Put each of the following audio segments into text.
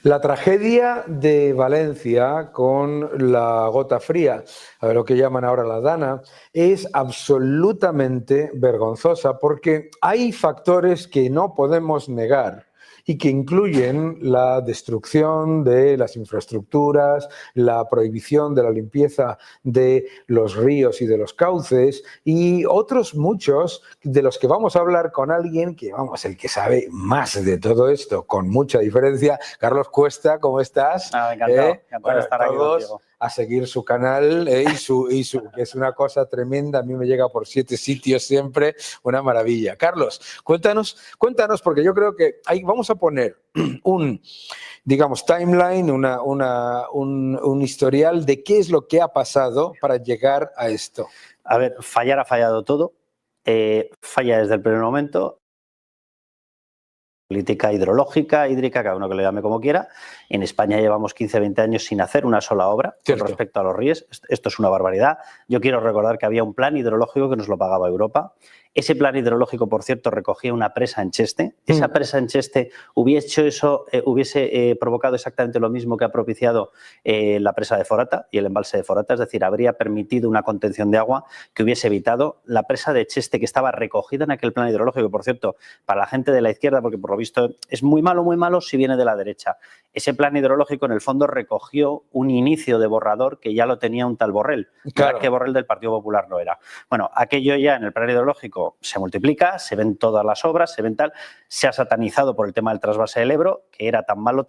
La tragedia de Valencia con la gota fría, a ver, lo que llaman ahora la Dana, es absolutamente vergonzosa porque hay factores que no podemos negar y que incluyen la destrucción de las infraestructuras, la prohibición de la limpieza de los ríos y de los cauces y otros muchos de los que vamos a hablar con alguien que, vamos, el que sabe más de todo esto, con mucha diferencia. Carlos Cuesta, ¿cómo estás? Encantado de estar aquí contigo. A seguir su canal que es una cosa tremenda, a mí me llega por 7 sitios siempre, una maravilla. Carlos, cuéntanos, porque yo creo que ahí vamos a poner un, digamos, timeline, un historial de qué es lo que ha pasado para llegar a esto. A ver, fallar ha fallado todo, falla desde el primer momento. Política hidrológica, hídrica, cada uno que lo llame como quiera. En España llevamos 15-20 años sin hacer una sola obra con respecto a los ríos. Esto es una barbaridad. Yo quiero recordar que había un plan hidrológico que nos lo pagaba Europa. Ese plan hidrológico, por cierto, recogía una presa en Cheste. Esa presa en Cheste hubiese provocado exactamente lo mismo que ha propiciado la presa de Forata y el embalse de Forata. Es decir, habría permitido una contención de agua que hubiese evitado la presa de Cheste, que estaba recogida en aquel plan hidrológico. Por cierto, para la gente de la izquierda, porque por lo visto es muy malo si viene de la derecha. Ese plan hidrológico, en el fondo, recogió un inicio de borrador que ya lo tenía un tal Borrell. Claro. Que Borrell del Partido Popular no era. Bueno, aquello ya en el plan hidrológico se multiplica, se ven todas las obras, se ha satanizado por el tema del trasvase del Ebro, que era tan malo,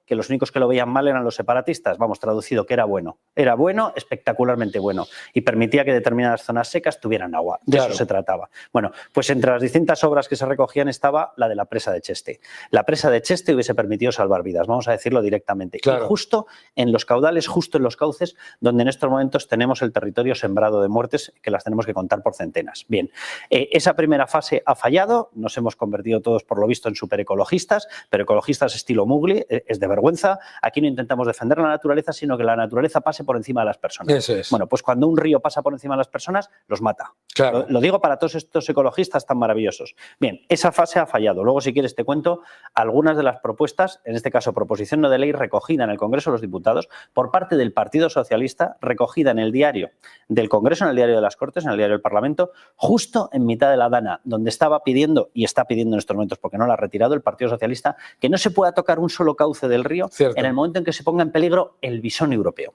que los únicos que lo veían mal eran los separatistas. Vamos, traducido, que era bueno, espectacularmente bueno, y permitía que determinadas zonas secas tuvieran agua. De eso se trataba. Bueno, pues entre las distintas obras que se recogían estaba la de la presa de Cheste. La presa de Cheste hubiese permitido salvar vidas, vamos a decirlo directamente. Claro. Y justo en los caudales, justo en los cauces, donde en estos momentos tenemos el territorio sembrado de muertes, que las tenemos que contar por centenas. Bien, esa primera fase ha fallado, nos hemos convertido todos, por lo visto, en superecologistas, pero ecologistas estilo Mowgli, es de vergüenza. Aquí no intentamos defender la naturaleza, sino que la naturaleza pase por encima de las personas. Eso es. Bueno, pues cuando un río pasa por encima de las personas, los mata. Claro. Lo digo para todos estos ecologistas tan maravillosos. Bien, esa fase ha fallado. Luego, si quieres, te cuento algunas de las propuestas, en este caso proposición no de ley recogida en el Congreso de los Diputados por parte del Partido Socialista, recogida en el diario del Congreso, en el diario de las Cortes, en el diario del Parlamento, justo en mitad de la Dana, donde estaba pidiendo, y está pidiendo en estos momentos porque no la ha retirado, el Partido Socialista, que no se pueda tocar un solo cauce del río en el momento en que se ponga en peligro el bisón europeo.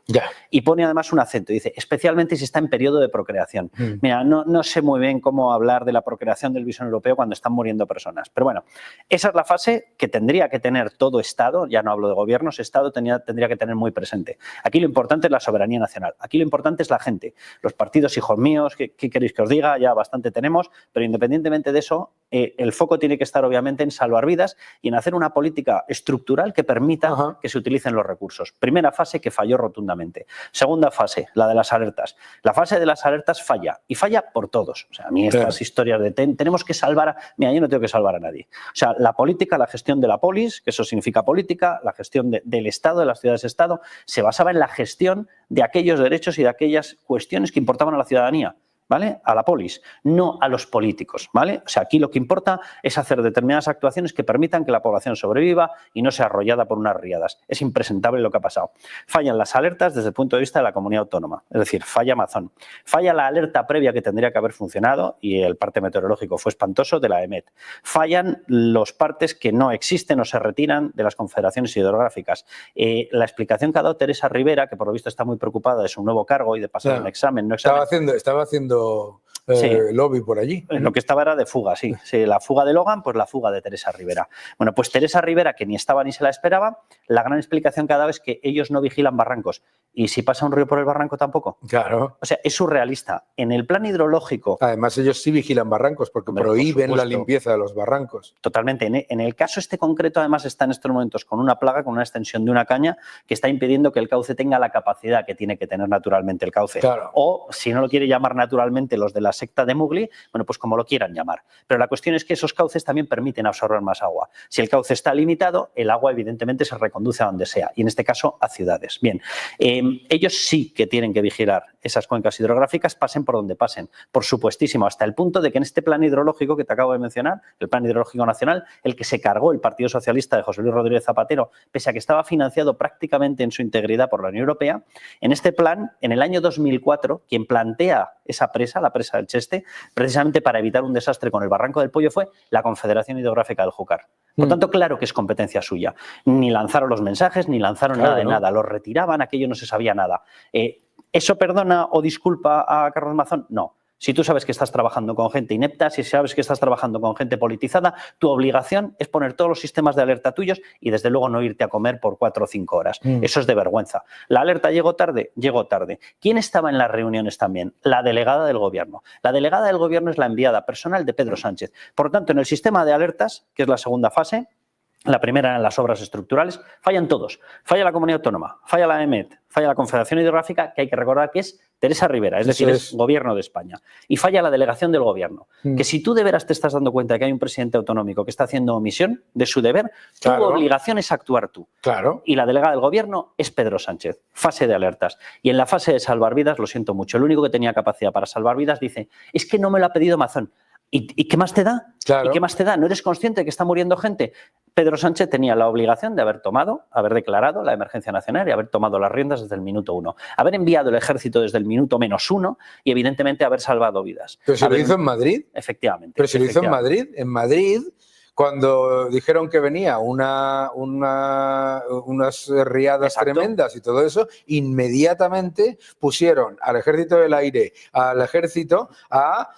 Y pone además un acento, dice, especialmente si está en periodo de procreación. Mira, no sé muy bien cómo hablar de la procreación del bisón europeo cuando están muriendo personas. Pero bueno, esa es la fase que tendría que tener todo Estado, ya no hablo de gobiernos, Estado tendría que tener muy presente. Aquí lo importante es la soberanía nacional, aquí lo importante es la gente. Los partidos, hijos míos, ¿qué queréis que os diga? Ya bastante tenemos, pero independientemente de eso, el foco tiene que estar obviamente en salvar vidas y en hacer una política estructural que permita que se utilicen los recursos. Primera fase que falló rotundamente. Segunda fase, la de las alertas. La fase de las alertas falla, y falla por todos. O sea, a mí estas historias de tenemos que salvar mira, yo no tengo que salvar a nadie. O sea, la política, la gestión de la polis, que eso significa política, la gestión del Estado, de las ciudades-Estado, se basaba en la gestión de aquellos derechos y de aquellas cuestiones que importaban a la ciudadanía. ¿Vale? A la polis, no a los políticos, ¿vale? O sea, aquí lo que importa es hacer determinadas actuaciones que permitan que la población sobreviva y no sea arrollada por unas riadas. Es impresentable lo que ha pasado. Fallan las alertas desde el punto de vista de la comunidad autónoma, es decir, falla Amazon. Falla la alerta previa que tendría que haber funcionado, y el parte meteorológico fue espantoso, de la EMET. Fallan los partes que no existen o se retiran de las confederaciones hidrográficas. La explicación que ha dado Teresa Rivera, que por lo visto está muy preocupada de su nuevo cargo y de pasar un examen, Estaba haciendo lobby por allí. Lo que estaba era de fuga, sí. La fuga de Logan, pues la fuga de Teresa Rivera. Bueno, pues Teresa Rivera, que ni estaba ni se la esperaba, la gran explicación que ha dado es que ellos no vigilan barrancos. ¿Y si pasa un río por el barranco tampoco? Claro. O sea, es surrealista. En el plan hidrológico... Además, ellos sí vigilan barrancos porque prohíben la limpieza de los barrancos. Totalmente. En el caso este concreto, además, está en estos momentos con una plaga, con una extensión de una caña que está impidiendo que el cauce tenga la capacidad que tiene que tener naturalmente el cauce. Claro. O, si no lo quiere llamar naturalmente los de la secta de Mowgli, bueno, pues como lo quieran llamar. Pero la cuestión es que esos cauces también permiten absorber más agua. Si el cauce está limitado, el agua evidentemente se reconduce a donde sea, y en este caso a ciudades. Bien, ellos sí que tienen que vigilar esas cuencas hidrográficas, pasen por donde pasen, por supuestísimo, hasta el punto de que en este plan hidrológico que te acabo de mencionar, el Plan Hidrológico Nacional, el que se cargó el Partido Socialista de José Luis Rodríguez Zapatero, pese a que estaba financiado prácticamente en su integridad por la Unión Europea, en este plan, en el año 2004, quien plantea esa presa, la presa del Cheste, precisamente para evitar un desastre con el Barranco del Pollo, fue la Confederación Hidrográfica del Júcar. Por tanto, claro que es competencia suya. Ni lanzaron los mensajes, ni lanzaron nada de nada. Los retiraban, aquello no se sabía nada. ¿Eso perdona o disculpa a Carlos Mazón? No. Si tú sabes que estás trabajando con gente inepta, si sabes que estás trabajando con gente politizada, tu obligación es poner todos los sistemas de alerta tuyos y desde luego no irte a comer por 4 o 5 horas. Eso es de vergüenza. ¿La alerta llegó tarde? Llegó tarde. ¿Quién estaba en las reuniones también? La delegada del gobierno. La delegada del gobierno es la enviada personal de Pedro Sánchez. Por lo tanto, en el sistema de alertas, que es la segunda fase, la primera eran las obras estructurales, fallan todos. Falla la Comunidad Autónoma, falla la EMET, falla la Confederación Hidrográfica, que hay que recordar que es Teresa Rivera, es decir, es Gobierno de España. Y falla la delegación del Gobierno. Que si tú de veras te estás dando cuenta de que hay un presidente autonómico que está haciendo omisión de su deber, tu obligación es actuar tú. Y la delegada del Gobierno es Pedro Sánchez. Fase de alertas. Y en la fase de salvar vidas, lo siento mucho, el único que tenía capacidad para salvar vidas dice, es que no me lo ha pedido Mazón. ¿Y qué más te da? ¿Y qué más te da? ¿No eres consciente de que está muriendo gente? Pedro Sánchez tenía la obligación de haber declarado la emergencia nacional y haber tomado las riendas desde el minuto 1. Haber enviado el ejército desde el minuto -1 y evidentemente haber salvado vidas. ¿Pero se lo hizo en Madrid? Efectivamente. ¿Pero se lo hizo en Madrid? En Madrid, cuando dijeron que venía unas riadas tremendas y todo eso, inmediatamente pusieron al ejército del aire, al ejército a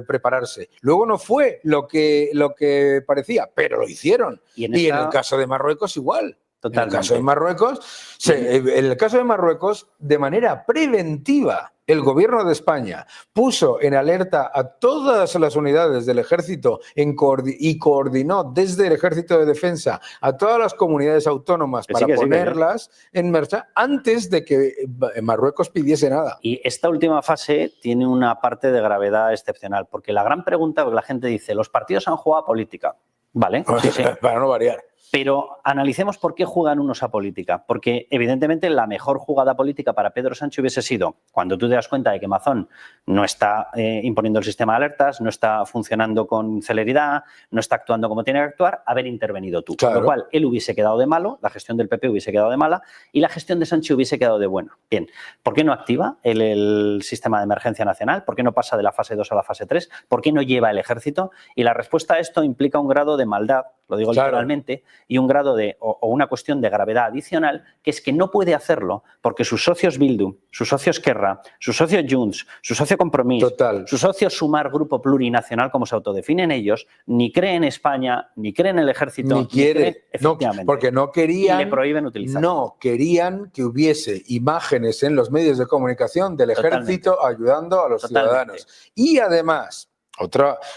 prepararse. Luego no fue lo que parecía, pero lo hicieron. Y en el caso de Marruecos igual. Totalmente. En el caso de Marruecos, de manera preventiva, el gobierno de España puso en alerta a todas las unidades del ejército y coordinó desde el ejército de defensa a todas las comunidades autónomas para ponerlas en marcha antes de que Marruecos pidiese nada. Y esta última fase tiene una parte de gravedad excepcional, porque la gran pregunta que la gente dice, los partidos han jugado a política, ¿vale? Sí. Para no variar. Pero analicemos por qué juegan unos a política. Porque, evidentemente, la mejor jugada política para Pedro Sánchez hubiese sido, cuando tú te das cuenta de que Mazón no está imponiendo el sistema de alertas, no está funcionando con celeridad, no está actuando como tiene que actuar, haber intervenido tú. Con lo cual, él hubiese quedado de malo, la gestión del PP hubiese quedado de mala y la gestión de Sánchez hubiese quedado de bueno. Bien, ¿por qué no activa el sistema de emergencia nacional? ¿Por qué no pasa de la fase 2 a la fase 3? ¿Por qué no lleva el ejército? Y la respuesta a esto implica un grado de maldad, lo digo literalmente, y un grado o una cuestión de gravedad adicional, que es que no puede hacerlo porque sus socios Bildu, sus socios Esquerra, sus socios Junts, su socio Compromís, su socio Sumar Grupo Plurinacional, como se autodefinen ellos, ni cree en España, ni cree en el ejército, ni quiere, efectivamente, porque no querían, y le prohíben utilizar. No querían que hubiese imágenes en los medios de comunicación del ejército ayudando a los ciudadanos. Y además,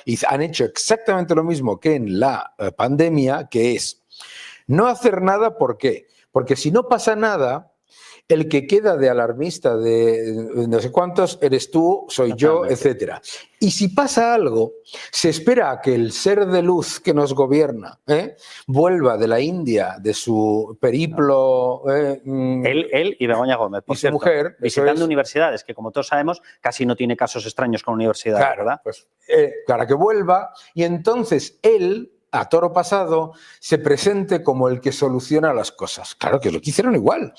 y han hecho exactamente lo mismo que en la pandemia, que es no hacer nada. ¿Por qué? Porque si no pasa nada, el que queda de alarmista de no sé cuántos eres tú, soy yo, etcétera. Y si pasa algo, se espera a que el ser de luz que nos gobierna vuelva de la India, de su periplo. Él y Begoña Gómez, por cierto, mujer, visitando universidades, que como todos sabemos, casi no tiene casos extraños con universidades, ¿verdad? Pues, para que vuelva, y entonces él, a toro pasado, se presente como el que soluciona las cosas. Claro que lo que hicieron igual.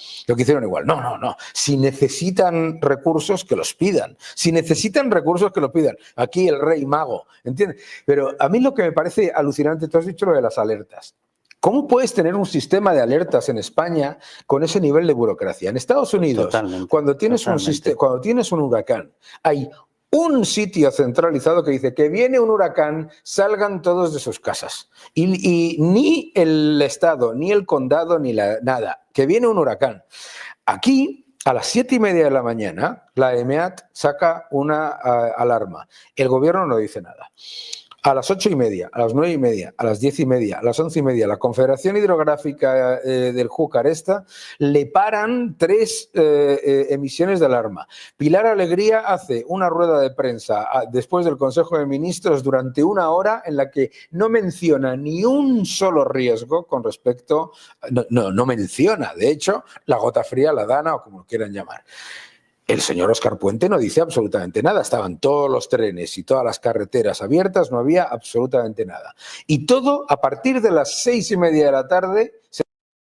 No. Si necesitan recursos, que los pidan. Si necesitan recursos, que los pidan. Aquí el rey mago, ¿entiendes? Pero a mí lo que me parece alucinante, tú has dicho lo de las alertas. ¿Cómo puedes tener un sistema de alertas en España con ese nivel de burocracia? En Estados Unidos, cuando tienes un huracán, hay un sitio centralizado que dice que viene un huracán, salgan todos de sus casas. Y ni el Estado, ni el condado, ni nada. Que viene un huracán. Aquí, a las 7:30 de la mañana, la EMEAT saca una alarma. El gobierno no dice nada. A las 8:30, a las 9:30, a las 10:30, a las 11:30, la Confederación Hidrográfica del Júcar le paran 3 emisiones de alarma. Pilar Alegría hace una rueda de prensa después del Consejo de Ministros durante 1 hora en la que no menciona ni un solo riesgo con respecto, no menciona, de hecho, la gota fría, la Dana o como lo quieran llamar. El señor Óscar Puente no dice absolutamente nada. Estaban todos los trenes y todas las carreteras abiertas, no había absolutamente nada. Y todo a partir de las 6:30 de la tarde se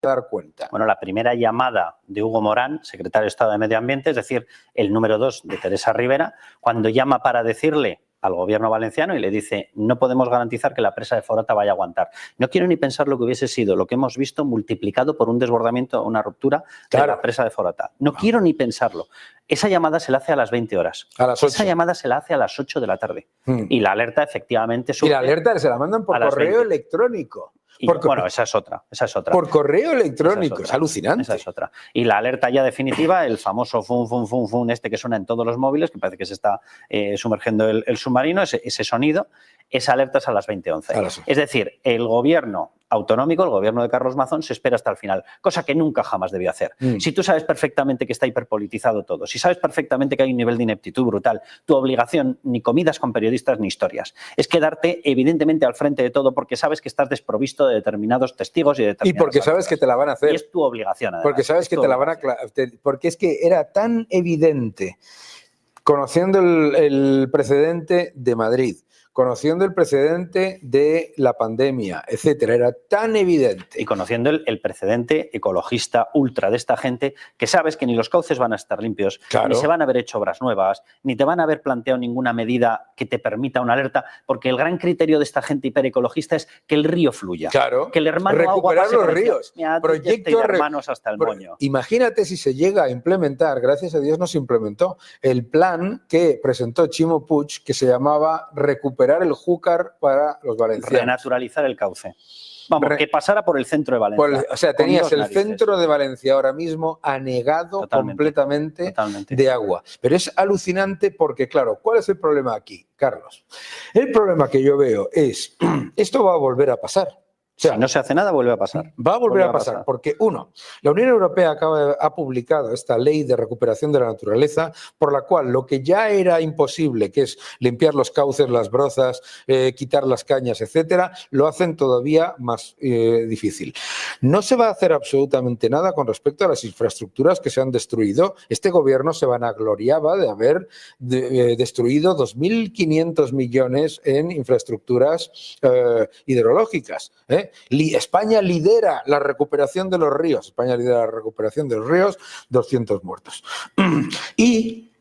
va a dar cuenta. Bueno, la primera llamada de Hugo Morán, secretario de Estado de Medio Ambiente, es decir, el número 2 de Teresa Rivera, cuando llama para decirle al gobierno valenciano y le dice: no podemos garantizar que la presa de Forata vaya a aguantar. No quiero ni pensar lo que hubiese sido lo que hemos visto multiplicado por un desbordamiento, una ruptura de la presa de Forata. No quiero ni pensarlo. Esa llamada se la hace a las 20 horas. A las 8. Esa llamada se la hace a las 8 de la tarde. Y la alerta efectivamente surge. Y la alerta se la mandan por correo electrónico. Bueno, esa es otra. Por correo electrónico, es alucinante. Esa es otra. Y la alerta ya definitiva, el famoso fum, fum, fum, fum, este que suena en todos los móviles, que parece que se está sumergiendo el submarino, ese sonido, esa alerta es a las 20:11. Es decir, el gobierno autonómico, el gobierno de Carlos Mazón, se espera hasta el final, cosa que nunca jamás debió hacer. Si tú sabes perfectamente que está hiperpolitizado todo, si sabes perfectamente que hay un nivel de ineptitud brutal, tu obligación, ni comidas con periodistas ni historias, es quedarte evidentemente al frente de todo porque sabes que estás desprovisto de determinados testigos y de determinadas porque sabes que te la van a hacer. Y es tu obligación, además. Porque sabes que te la van a... Porque es que era tan evidente, conociendo el precedente de Madrid, conociendo el precedente de la pandemia, etcétera, era tan evidente. Y conociendo el precedente ecologista ultra de esta gente, que sabes que ni los cauces van a estar limpios, ni se van a haber hecho obras nuevas, ni te van a haber planteado ninguna medida que te permita una alerta, porque el gran criterio de esta gente hiperecologista es que el río fluya. Que el hermano recuperar agua los ríos. Proyecto de hermanos hasta el moño. Imagínate si se llega a implementar, gracias a Dios no se implementó, el plan que presentó Chimo Puig, que se llamaba Recuperar el Júcar para los valencianos. Renaturalizar el cauce. Vamos, que pasara por el centro de Valencia. O sea, tenías el centro de Valencia ahora mismo anegado completamente de agua. Pero es alucinante porque, claro, ¿cuál es el problema aquí, Carlos? El problema que yo veo es, esto va a volver a pasar. O sea, si no se hace nada, vuelve a pasar. Va a volver a pasar porque, uno, la Unión Europea ha publicado esta ley de recuperación de la naturaleza por la cual lo que ya era imposible, que es limpiar los cauces, las brozas, quitar las cañas, etcétera, lo hacen todavía más difícil. No se va a hacer absolutamente nada con respecto a las infraestructuras que se han destruido. Este gobierno se vanagloriaba de haber destruido 2.500 millones en infraestructuras hidrológicas. España lidera la recuperación de los ríos. España lidera la recuperación de los ríos, 200 muertos. Y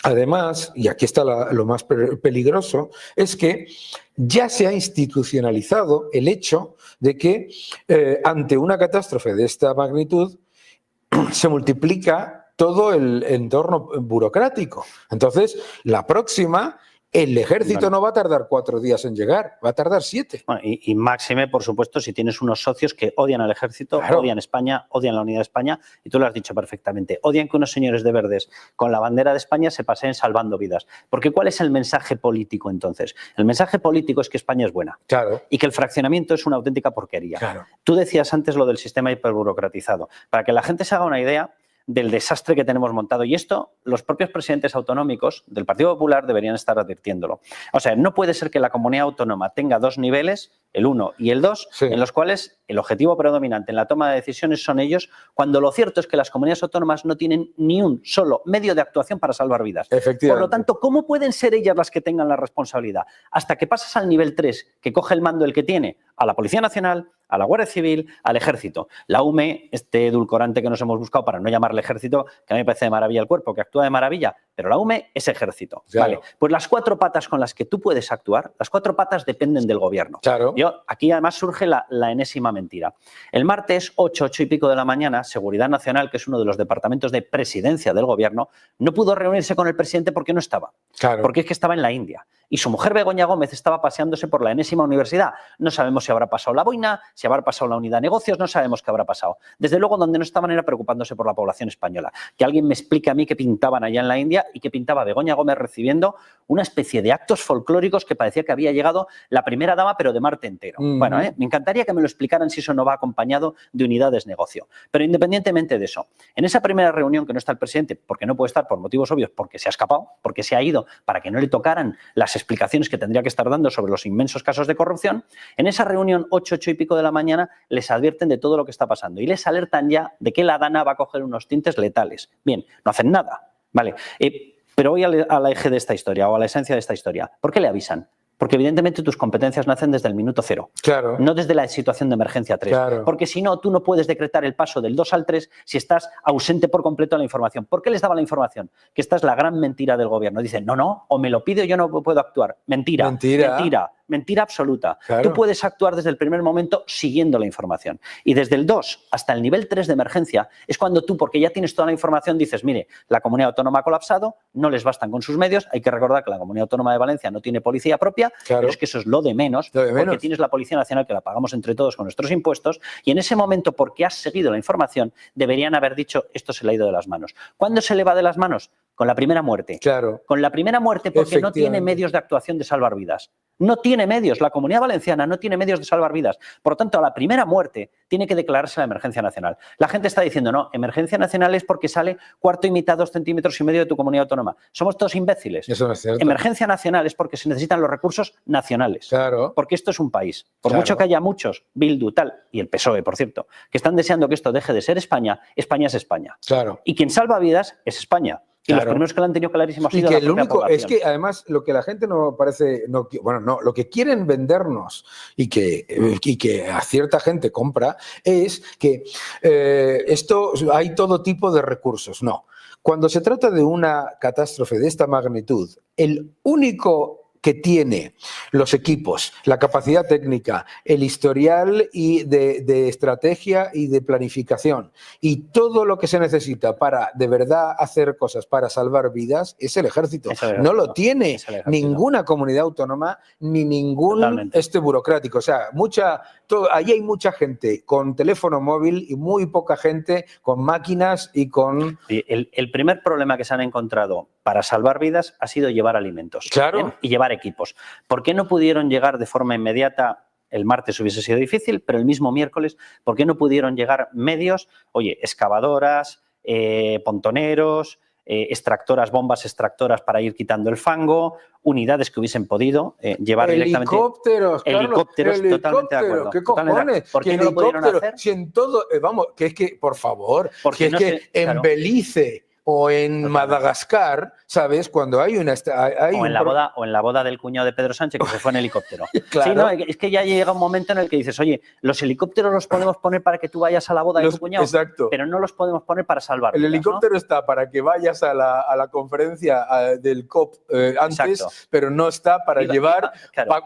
además, y aquí está lo más peligroso, es que ya se ha institucionalizado el hecho de que ante una catástrofe de esta magnitud se multiplica todo el entorno burocrático. Entonces, la próxima... El ejército no va a tardar 4 días en llegar, va a tardar 7. Bueno, y máxime, por supuesto, si tienes unos socios que odian al ejército, odian España, odian la unidad de España, y tú lo has dicho perfectamente, odian que unos señores de verdes con la bandera de España se paseen salvando vidas. Porque ¿cuál es el mensaje político entonces? El mensaje político es que España es buena y que el fraccionamiento es una auténtica porquería. Tú decías antes lo del sistema hiperburocratizado. Para que la gente se haga una idea del desastre que tenemos montado. Y esto, los propios presidentes autonómicos del Partido Popular deberían estar advirtiéndolo. O sea, no puede ser que la comunidad autónoma tenga 2 niveles, el 1 y el 2, en los cuales el objetivo predominante en la toma de decisiones son ellos, cuando lo cierto es que las comunidades autónomas no tienen ni un solo medio de actuación para salvar vidas. Por lo tanto, ¿cómo pueden ser ellas las que tengan la responsabilidad? Hasta que pasas al nivel 3, que coge el mando el que tiene, a la Policía Nacional, a la Guardia Civil, al Ejército. La UME, este edulcorante que nos hemos buscado para no llamarle Ejército, que a mí me parece de maravilla el cuerpo, que actúa de maravilla, pero la UME es Ejército. Vale. Pues las 4 patas con las que tú puedes actuar, las 4 patas dependen del gobierno. Aquí además surge la enésima mentira. El martes, 8 y pico de la mañana, Seguridad Nacional, que es uno de los departamentos de presidencia del gobierno, no pudo reunirse con el presidente porque no estaba. Porque es que estaba en la India. Y su mujer Begoña Gómez estaba paseándose por la enésima universidad. No sabemos si habrá pasado la boina, si habrá pasado la unidad de negocios, no sabemos qué habrá pasado. Desde luego, donde no estaban era preocupándose por la población española. Que alguien me explique a mí qué pintaban allá en la India y qué pintaba Begoña Gómez recibiendo una especie de actos folclóricos que parecía que había llegado la primera dama, pero de Marte entero. Bueno, me encantaría que me lo explicaran si eso no va acompañado de unidades de negocio. Pero independientemente de eso, en esa primera reunión que no está el presidente, porque no puede estar por motivos obvios, porque se ha escapado, porque se ha ido para que no le tocaran las explicaciones que tendría que estar dando sobre los inmensos casos de corrupción, en esa reunión 8 y pico de la mañana les advierten de todo lo que está pasando y les alertan ya de que la Dana va a coger unos tintes letales. Bien, no hacen nada, ¿vale? Pero voy al eje de esta historia o a la esencia de esta historia. ¿Por qué le avisan? Porque evidentemente tus competencias nacen desde el minuto 0, claro, no desde la situación de emergencia 3. Claro. Porque si no, tú no puedes decretar el paso del 2 al 3 si estás ausente por completo de la información. ¿Por qué les daba la información? Que esta es la gran mentira del gobierno. Dicen, no, o me lo pide o yo no puedo actuar. Mentira. Mentira absoluta. Claro. Tú puedes actuar desde el primer momento siguiendo la información. Y desde el 2 hasta el nivel 3 de emergencia es cuando tú, porque ya tienes toda la información, dices, mire, la comunidad autónoma ha colapsado, no les bastan con sus medios. Hay que recordar que la comunidad autónoma de Valencia no tiene policía propia, claro, pero es que eso es lo de menos, porque tienes la Policía Nacional que la pagamos entre todos con nuestros impuestos y en ese momento, porque has seguido la información, deberían haber dicho esto se le ha ido de las manos. ¿Cuándo se le va de las manos? Con la primera muerte. Claro. Con la primera muerte porque no tiene medios de actuación de salvar vidas. No tiene medios. La Comunidad Valenciana no tiene medios de salvar vidas. Por lo tanto, a la primera muerte tiene que declararse la emergencia nacional. La gente está diciendo, no, emergencia nacional es porque sale cuarto y mitad, 2,5 centímetros de tu comunidad autónoma. Somos todos imbéciles. Eso no es cierto. Emergencia nacional es porque se necesitan los recursos nacionales. Claro. Porque esto es un país. Por mucho que haya muchos, Bildu, tal, y el PSOE, por cierto, que están deseando que esto deje de ser España, España es España. Claro. Y quien salva vidas es España. Y los primeros que lo han tenido clarísimo ha sido que la el único población. es que además lo que la gente no parece, lo que quieren vendernos y que a cierta gente compra es que esto hay todo tipo de recursos. No, cuando se trata de una catástrofe de esta magnitud, el único que tiene los equipos, la capacidad técnica, el historial y de estrategia y de planificación y todo lo que se necesita para de verdad hacer cosas para salvar vidas es el ejército. No lo tiene ninguna comunidad autónoma ni ningún burocrático. O sea, ahí hay mucha gente con teléfono móvil y muy poca gente con máquinas y con... El primer problema que se han encontrado para salvar vidas ha sido llevar alimentos. Claro. Y llevar equipos. ¿Por qué no pudieron llegar de forma inmediata? El martes hubiese sido difícil, pero el mismo miércoles, ¿por qué no pudieron llegar medios? Oye, excavadoras, pontoneros, bombas extractoras para ir quitando el fango, unidades que hubiesen podido llevar directamente... Helicópteros, totalmente de acuerdo. ¿Qué cojones? ¿Por qué no lo pudieron hacer? Si en todo, por favor, porque no en Belice o en Madagascar, ¿sabes? Cuando hay una... o en la boda del cuñado de Pedro Sánchez, que se fue en helicóptero. Claro. Sí, no, es que ya llega un momento en el que dices, oye, los helicópteros los podemos poner para que tú vayas a la boda de tu cuñado, exacto, pero no los podemos poner para salvar vidas, el helicóptero, ¿no? Está para que vayas a la conferencia del COP antes, exacto, pero no está para llevar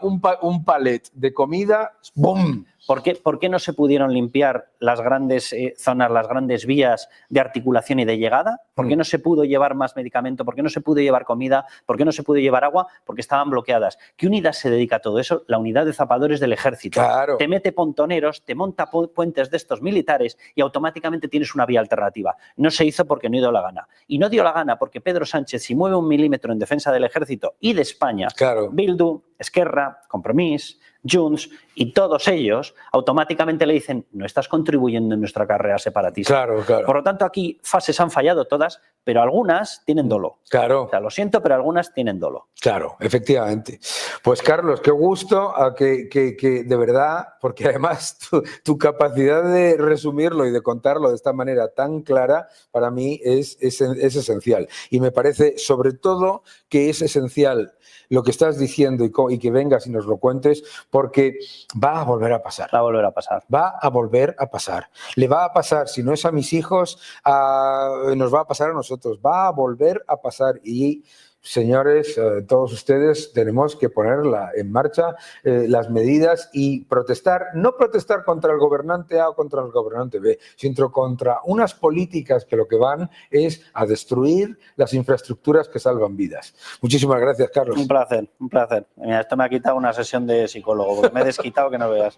un palet de comida, ¡bum! ¿Por qué no se pudieron limpiar las grandes zonas, las grandes vías de articulación y de llegada? ¿Por qué no se pudo llevar más medicamento? ¿Por qué no se pudo llevar comida? ¿Por qué no se pudo llevar agua? Porque estaban bloqueadas. ¿Qué unidad se dedica a todo eso? La unidad de zapadores del ejército. Claro. Te mete pontoneros, te monta puentes de estos militares y automáticamente tienes una vía alternativa. No se hizo porque no dio la gana. Y no dio la gana porque Pedro Sánchez, si mueve 1 milímetro en defensa del ejército y de España, claro, Bildu, Esquerra, Compromís, Junts y todos ellos automáticamente le dicen no estás contribuyendo en nuestra carrera separatista. Claro, claro. Por lo tanto, aquí fases han fallado todas, pero algunas tienen dolo. Claro. O sea, lo siento, pero algunas tienen dolo. Claro, efectivamente. Pues Carlos, qué gusto que de verdad, porque además tu capacidad de resumirlo y de contarlo de esta manera tan clara, para mí es esencial. Y me parece sobre todo que es esencial lo que estás diciendo y que vengas y nos lo cuentes, porque va a volver a pasar. Va a volver a pasar. Va a volver a pasar. Le va a pasar, si no es a mis hijos, nos va a pasar a nosotros. Va a volver a pasar y señores, todos ustedes tenemos que ponerla en marcha, las medidas y protestar, no protestar contra el gobernante A o contra el gobernante B, sino contra unas políticas que lo que van es a destruir las infraestructuras que salvan vidas. Muchísimas gracias, Carlos. Un placer, un placer. Mira, esto me ha quitado una sesión de psicólogo, porque me he desquitado que no veas.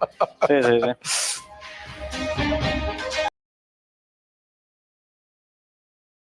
Sí, sí, sí.